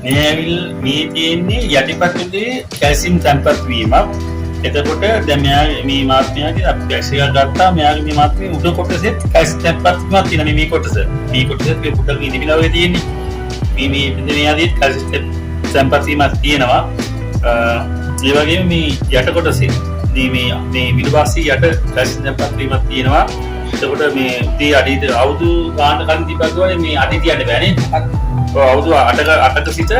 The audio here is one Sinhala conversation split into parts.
මේ තියෙන්නේ යටිපතුලේ කැල්සියම් තැන්පත් වීමක්. එතකොට දැන් මේ මාත්මයාගේ අපි ටැක්ස් එකක් ගත්තා. මෙයාගේ මේ මාත්මේ උඩ කොටසෙත් කැල්සියම් තැන්පත් වීමක් තියෙනවා. මේ කොටස. මේ කොටසෙත් මේ පුඩක් ඉදිමිලා වගේ තියෙන්නේ. මේ ආදී කැල්සියම් තැන්පත් වීමක් තියෙනවා. ඒ වගේම මේ යට කොටසේ මේ විදුවාසී යට කැල්සියම් තැන්පත් වීමක් තියෙනවා. එතකොට මේ දී අඩිය අවුරුදු ගාන කලින් තිබ්බා වගේ මේ අඩිය තියන්න බෑනේ. අවුරුදු 8ක සිට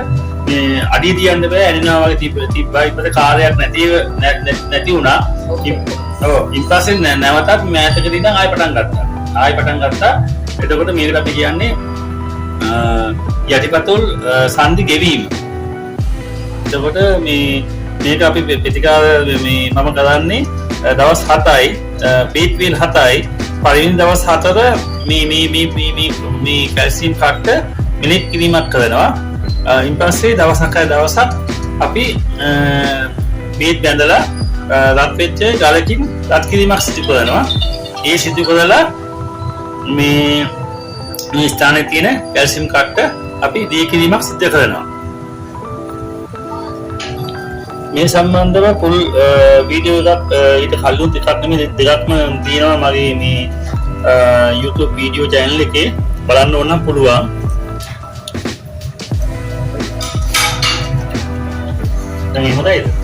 මේ අඩිය තියන්න බෑ ඇනෙනවා වගේ තිබ්බා. ඉතින් කාර්යයක් නැති වුණා. ඔව් ඊපස්සේ නැවතත් මෑතකදී ඉඳන් ආයෙ පටන් ගත්තා. එතකොට මේකට අපි කියන්නේ යටිපතුල් සංදි ගෙවීම. එතකොට මේක අපි ප්‍රතිකාර මම කරන්නේ දවස් 7යි බීට් වීල් 7යි පළවෙනි දවස් 4 මේ කැල්සියම් කට්ට මිලිට් කිරීමක් කරනවා. ඊපස්සේ දවසක් අපි බීට් බැඳලා රත් වෙච්ච ගලකින් රත් කිරීමක් සිදු කරනවා. ඒ සිදු කරලා මේ ස්ථානයේ තියෙන කැල්සියම් කට්ට අපි දී කිරීමක් සිදු කරනවා. මේ සම්බන්ධව පුල් වීඩියෝ එකක් ඊට කලින් දෙකක්ම තියෙනවා මගේ මේ YouTube වීඩියෝ channel එකේ බලන්න ඕන නම් පුළුවන්. දැන් එහෙමද?